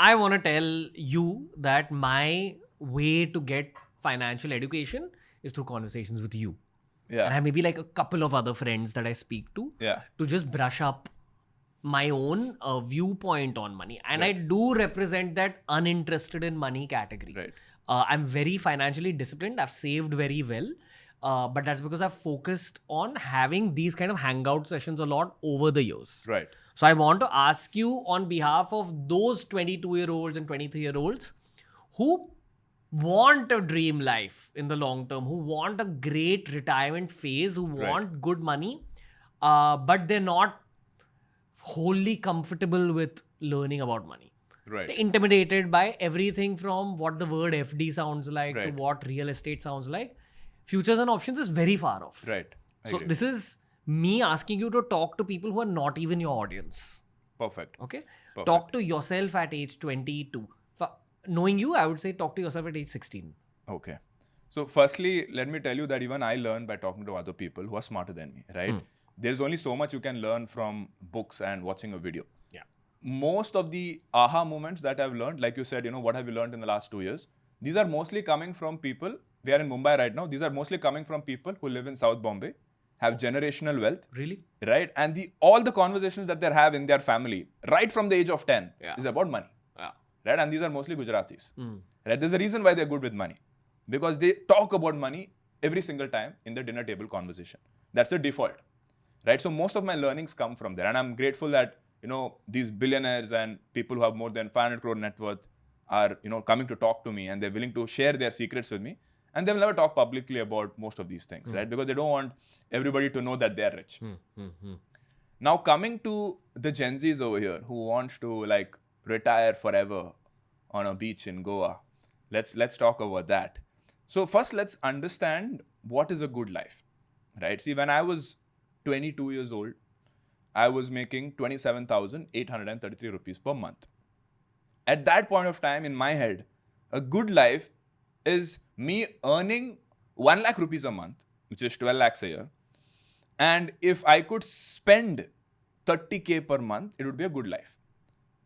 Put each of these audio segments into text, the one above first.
I want to tell you that my way to get financial education is through conversations with you. Yeah. And I maybe like a couple of other friends that I speak to Yeah. to just brush up my own viewpoint on money. And Right. I do represent that uninterested in money category. Right. I'm very financially disciplined. I've saved very well. But that's because I've focused on having these kind of hangout sessions a lot over the years. Right. So I want to ask you on behalf of those 22-year-olds and 23-year-olds who want a dream life in the long term, who want a great retirement phase, who want good money, but they're not wholly comfortable with learning about money. Right. They're intimidated by everything from what the word FD sounds like to Right. what real estate sounds like. Futures and options is very far off. Right. I So agree. this is me asking you to talk to people who are not even your audience. Perfect. Okay? Perfect. Talk to yourself at age 22. Knowing you, I would say talk to yourself at age 16. Okay. So firstly, let me tell you that even I learn by talking to other people who are smarter than me, right? There's only so much you can learn from books and watching a video. Yeah. Most of the aha moments that I've learned, like you said, what have you learned in the last 2 years? These are mostly coming from people. We are in Mumbai right now. These are mostly coming from people who live in South Bombay, have generational wealth. Really? Right? And all the conversations that they have in their family, right from the age of 10, is about money. Yeah. Right? And these are mostly Gujaratis. Right? There's a reason why they're good with money. Because they talk about money every single time in the dinner table conversation. That's the default. Right? So most of my learnings come from there. And I'm grateful that, these billionaires and people who have more than 500 crore net worth are, coming to talk to me and they're willing to share their secrets with me. And they will never talk publicly about most of these things, right? Because they don't want everybody to know that they're rich. Now, coming to the Gen Zs over here who wants to retire forever on a beach in Goa, let's talk about that. So first, let's understand what is a good life, right? See, when I was 22 years old, I was making 27,833 rupees per month. At that point of time, in my head, a good life is me earning 1 lakh rupees a month, which is 12 lakhs a year. And if I could spend 30K per month, it would be a good life.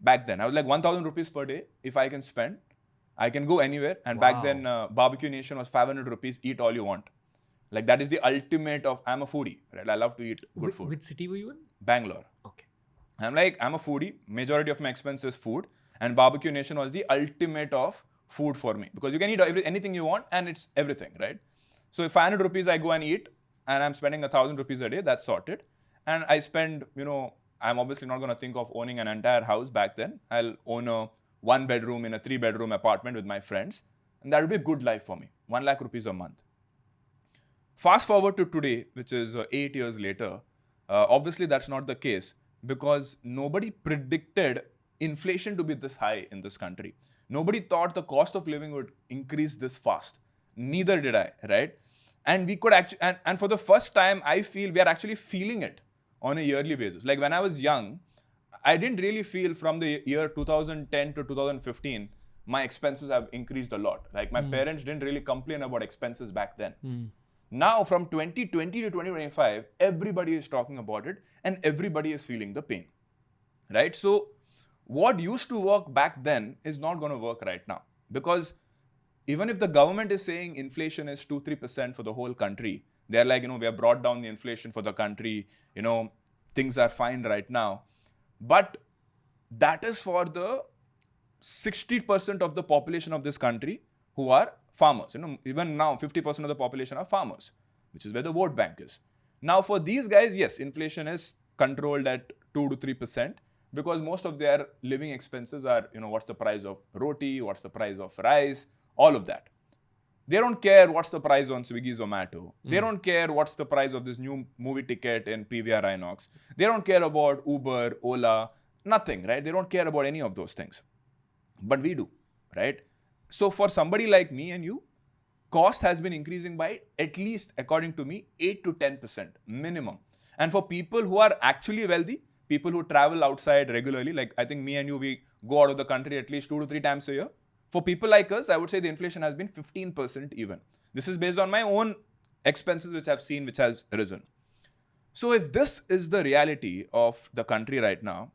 Back then, I was like 1,000 rupees per day. If I can spend, I can go anywhere. And back then, Barbecue Nation was 500 rupees, eat all you want. Like that is the ultimate of, I'm a foodie, right? I love to eat good food. Which city were you in? Bangalore. Okay. I'm a foodie. Majority of my expense is food. And Barbecue Nation was the ultimate of food for me. Because you can eat anything you want and it's everything, right? So if 500 rupees I go and eat and I'm spending 1,000 rupees a day, that's sorted. And I spend, I'm obviously not going to think of owning an entire house back then. I'll own a 1-bedroom in a 3-bedroom apartment with my friends. And that would be a good life for me. 1 lakh rupees a month. Fast forward to today, which is 8 years later, obviously that's not the case because nobody predicted inflation to be this high in this country. Nobody thought the cost of living would increase this fast. Neither did I, right? And we could actually, and for the first time, I feel we are actually feeling it on a yearly basis. Like when I was young, I didn't really feel from the year 2010 to 2015, my expenses have increased a lot. Like my parents didn't really complain about expenses back then. Now, from 2020 to 2025, everybody is talking about it and everybody is feeling the pain, right? So, what used to work back then is not going to work right now because even if the government is saying inflation is 2-3% for the whole country, they're like, we have brought down the inflation for the country, things are fine right now. But that is for the 60% of the population of this country who are farmers. Even now, 50% of the population are farmers, which is where the vote bank is. Now, for these guys, yes, inflation is controlled at 2 to 3% because most of their living expenses are, what's the price of roti, what's the price of rice, all of that. They don't care what's the price on Swiggy Zomato. They don't care what's the price of this new movie ticket in PVR Inox. They don't care about Uber, Ola, nothing, right? They don't care about any of those things. But we do, right? So for somebody like me and you, cost has been increasing by at least, according to me, 8 to 10% minimum. And for people who are actually wealthy, people who travel outside regularly, like I think me and you, we go out of the country at least 2 to 3 times a year. For people like us, I would say the inflation has been 15% even. This is based on my own expenses which I've seen, which has risen. So if this is the reality of the country right now,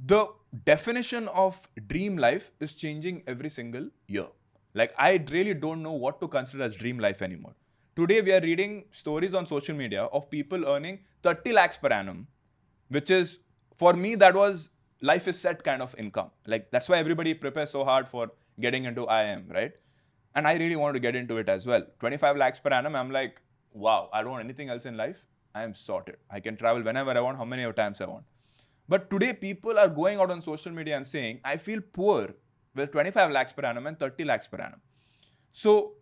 the definition of dream life is changing every single year. Like, I really don't know what to consider as dream life anymore. Today, we are reading stories on social media of people earning 30 lakhs per annum, which is, for me, that was life is set kind of income. Like, that's why everybody prepares so hard for getting into IIM, right? And I really wanted to get into it as well. 25 lakhs per annum, I'm like, wow, I don't want anything else in life. I am sorted. I can travel whenever I want, how many times I want. But today, people are going out on social media and saying, I feel poor with 25 lakhs per annum and 30 lakhs per annum. So,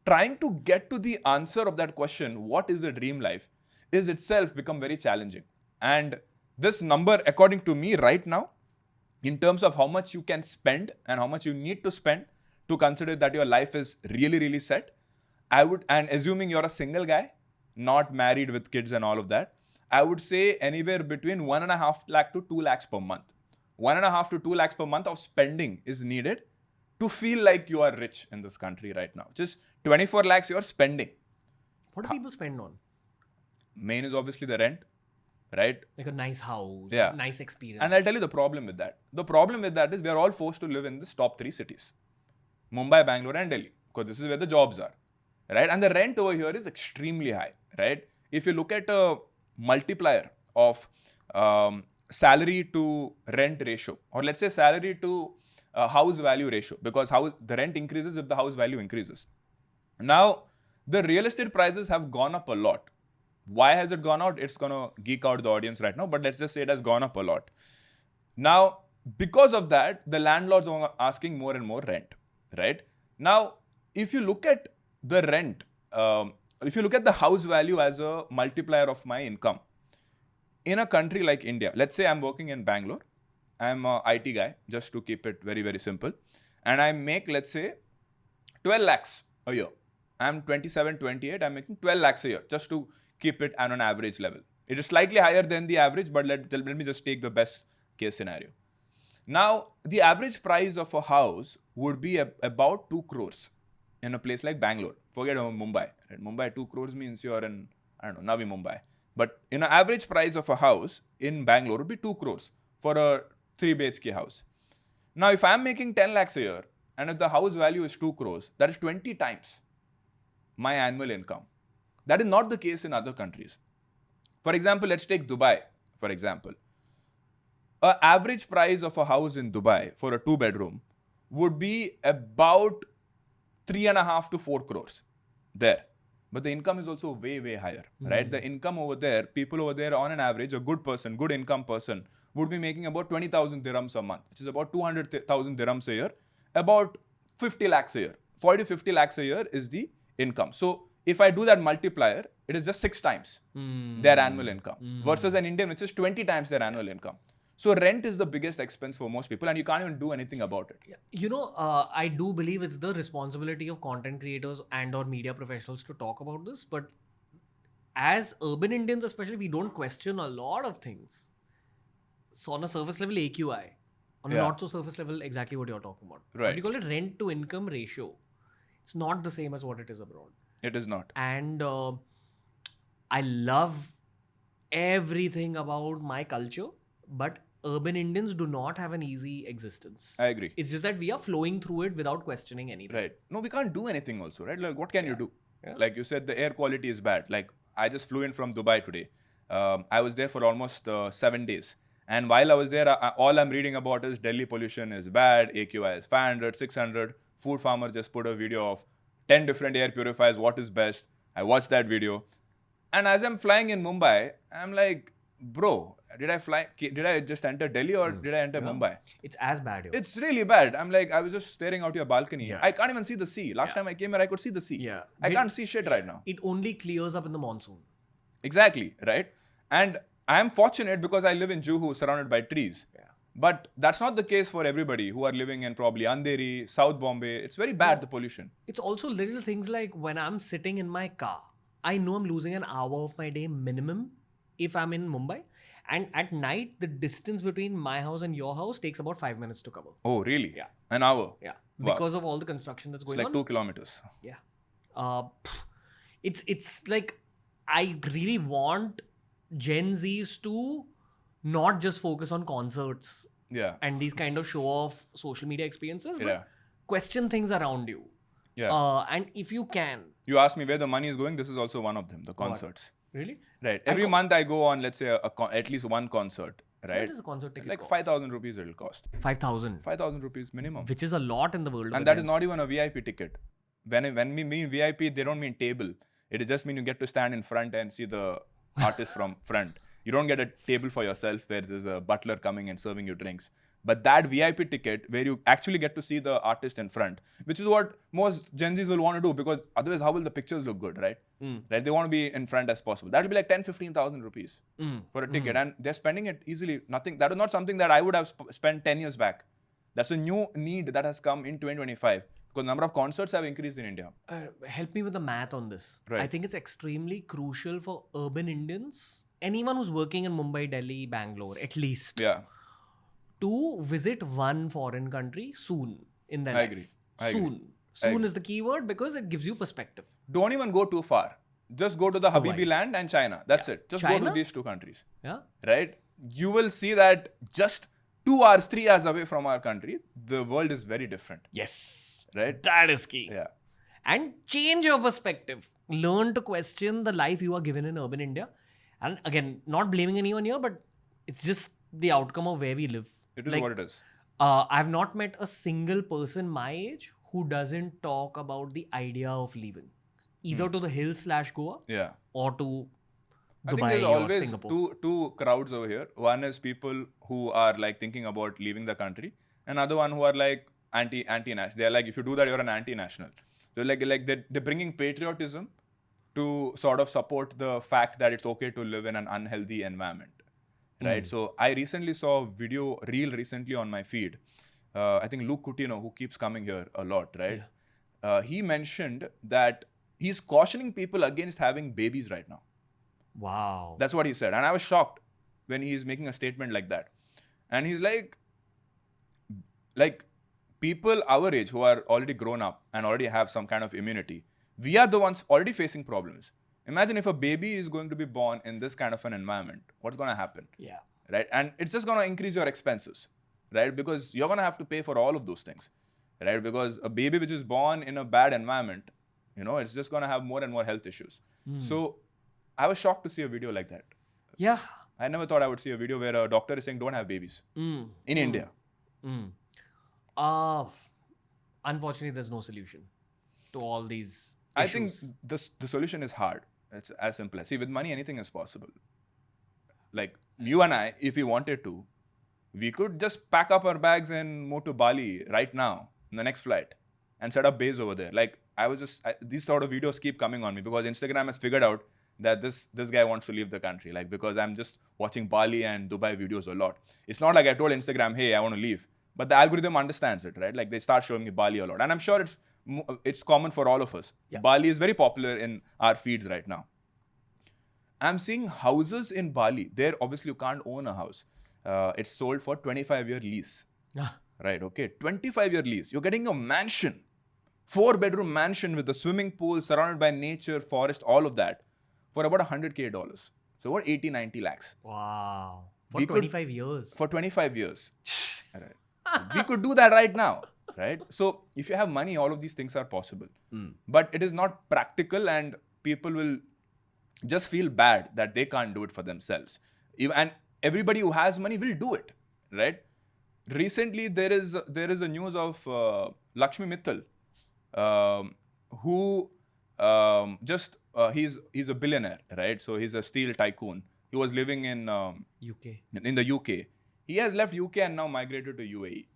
trying to get to the answer of that question, what is a dream life, is itself become very challenging. And this number, according to me right now, in terms of how much you can spend and how much you need to spend to consider that your life is really, really set, I would, and assuming you're a single guy, not married with kids and all of that, I would say anywhere between 1.5 lakh to 2 lakhs per month. 1.5 to 2 lakhs per month of spending is needed to feel like you are rich in this country right now. Just 24 lakhs you're spending. What do people spend on? Main is obviously the rent, right? Like a nice house, Yeah. nice experience. And I'll tell you the problem with that. The problem with that is we are all forced to live in this top 3 cities. Mumbai, Bangalore and Delhi. Because this is where the jobs are. Right? And the rent over here is extremely high. Right? If you look at a multiplier of salary to rent ratio, or let's say salary to house value ratio, because the rent increases if the house value increases. Now, the real estate prices have gone up a lot. Why has it gone out? It's going to geek out the audience right now, but let's just say it has gone up a lot. Now, because of that, the landlords are asking more and more rent, right? Now, if you look at the rent, if you look at the house value as a multiplier of my income, in a country like India, let's say I'm working in Bangalore, I'm an IT guy, just to keep it very, very simple, and I make, let's say, 12 lakhs a year. I'm 27, 28, I'm making 12 lakhs a year, just to keep it on an average level. It is slightly higher than the average, but let me just take the best case scenario. Now, the average price of a house would be about 2 crores in a place like Bangalore. Forget Mumbai. Right? Mumbai, 2 crores means you're in, I don't know, Navi Mumbai. But in an average price of a house in Bangalore would be 2 crores for a 3 BHK house. Now, if I'm making 10 lakhs a year, and if the house value is 2 crores, that is 20 times my annual income. That is not the case in other countries. For example, let's take Dubai, for example. An average price of a house in Dubai for a 2-bedroom would be about 3.5 to 4 crores there. But the income is also way, way higher, right? The income over there, people over there on an average, a good person, good income person, would be making about 20,000 dirhams a month, which is about 200,000 dirhams a year, about 50 lakhs a year. 40 to 50 lakhs a year is the income. So if I do that multiplier, it is just 6 times their annual income versus an Indian, which is 20 times their annual income. So rent is the biggest expense for most people, and you can't even do anything about it. You know, I do believe it's the responsibility of content creators and or media professionals to talk about this. But as urban Indians, especially, we don't question a lot of things. So on a surface level, AQI. On a not so surface level, exactly what you're talking about. Right. What do you call it? Rent to income ratio. It's not the same as what it is abroad. It is not. And I love everything about my culture, but urban Indians do not have an easy existence. I agree. It's just that we are flowing through it without questioning anything. Right. No, we can't do anything also, right? Like, what can you do? Yeah. Like you said, the air quality is bad. Like, I just flew in from Dubai today. I was there for almost 7 days. And while I was there, all I'm reading about is Delhi pollution is bad, AQI is 500, 600. Food Farmer just put a video of 10 different air purifiers, what is best. I watched that video. And as I'm flying in Mumbai, I'm like, bro, did I just enter Delhi or did I enter Mumbai? It's as bad here. It's really bad. I'm like, I was just staring out your balcony. Yeah. I can't even see the sea. Last time I came here, I could see the sea. Yeah. I can't see shit right now. It only clears up in the monsoon. Exactly, right? And I'm fortunate because I live in Juhu, surrounded by trees. Yeah. But that's not the case for everybody who are living in probably Andheri, South Bombay. It's very bad, the pollution. It's also little things like when I'm sitting in my car, I know I'm losing an hour of my day minimum if I'm in Mumbai. And at night, the distance between my house and your house takes about 5 minutes to cover. Oh, really? Yeah. An hour? Yeah. Wow. Because of all the construction that's It's going like on. 2 kilometers. Yeah. It's like I really want Gen Zs to not just focus on concerts Yeah. and these kind of show off social media experiences, but Yeah. question things around you. Yeah. And if you can. You asked me where the money is going. This is also one of them, the concerts. Really? Right. Every month I go on, let's say, at least one concert. How Right. much is a concert ticket Like cost? 5,000 rupees it'll cost. 5,000. 5,000 rupees minimum. Which is a lot in the world of And that is events. not even a VIP ticket. When we mean VIP, they don't mean table. It just mean you get to stand in front and see the artist from front. You don't get a table for yourself where there's a butler coming and serving you drinks. But that VIP ticket where you actually get to see the artist in front, which is what most Gen Zs will want to do, because otherwise how will the pictures look good, right? Right? They want to be in front as possible. That will be like 10,000-15,000 rupees for a ticket. And they're spending it easily. Nothing. That is not something that I would have spent 10 years back. That's a new need that has come in 2025. Because number of concerts have increased in India. Help me with the math on this. Right. I think it's extremely crucial for urban Indians, anyone who's working in Mumbai, Delhi, Bangalore, at least, Yeah. to visit one foreign country soon in their I life. agree. I Soon. agree. Soon is the key word because it gives you perspective. Don't even go too far. Just go to the Habibi land and China. That's it. Just go China? to these two countries. Yeah. Right? You will see that just 2 hours, 3 hours away from our country, the world is very different. Yes. Right? That is key. Yeah. And change your perspective. Learn to question the life you are given in urban India. And again, not blaming anyone here, but it's just the outcome of where we live. It is what it is. I've not met a single person my age who doesn't talk about the idea of leaving, either to the hills/Goa Yeah. or to I think Dubai there's or always Singapore. two crowds over here. One is people who are like thinking about leaving the country. Another one who are like anti-national. They're like, if you do that, you're an anti-national. So they're bringing patriotism to sort of support the fact that it's okay to live in an unhealthy environment. Right? So I recently saw a reel recently on my feed. I think Luke Coutinho, who keeps coming here a lot, right? He mentioned that he's cautioning people against having babies right now. Wow. That's what he said. And I was shocked when he's making a statement like that. And he's like people our age who are already grown up and already have some kind of immunity, we are the ones already facing problems. Imagine if a baby is going to be born in this kind of an environment, what's going to happen? Yeah. Right? And it's just going to increase your expenses, right? Because you're going to have to pay for all of those things, right? Because a baby which is born in a bad environment, it's just going to have more and more health issues. So I was shocked to see a video like that. Yeah. I never thought I would see a video where a doctor is saying don't have babies in India. Unfortunately, there's no solution to all these I issues. think the solution is hard. It's as simple as, see, with money, anything is possible. Like you and I, if we wanted to, we could just pack up our bags and move to Bali right now, in the next flight, and set up base over there. Like these sort of videos keep coming on me because Instagram has figured out that this guy wants to leave the country. Like, because I'm just watching Bali and Dubai videos a lot. It's not like I told Instagram, hey, I want to leave. But the algorithm understands it, right? Like they start showing me Bali a lot. And I'm sure it's common for all of us. Yeah. Bali is very popular in our feeds right now. I'm seeing houses in Bali. There, obviously, you can't own a house. It's sold for 25-year lease. Right, okay. 25-year lease. You're getting a mansion. 4-bedroom mansion with a swimming pool, surrounded by nature, forest, all of that, for about $100K. So what, 80-90 lakhs. Wow. For 25 years. For 25 years. Right. We could do that right now. Right? So if you have money, all of these things are possible. But it is not practical, and people will just feel bad that they can't do it for themselves. And everybody who has money will do it. Right? Recently, there is a news of Lakshmi Mittal, who he's a billionaire, right? So he's a steel tycoon. He was living in UK. In the UK. He has left UK and now migrated to UAE.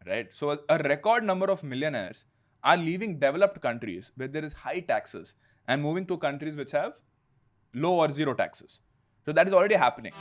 Right? So a record number of millionaires are leaving developed countries where there is high taxes and moving to countries which have low or zero taxes. So that is already happening.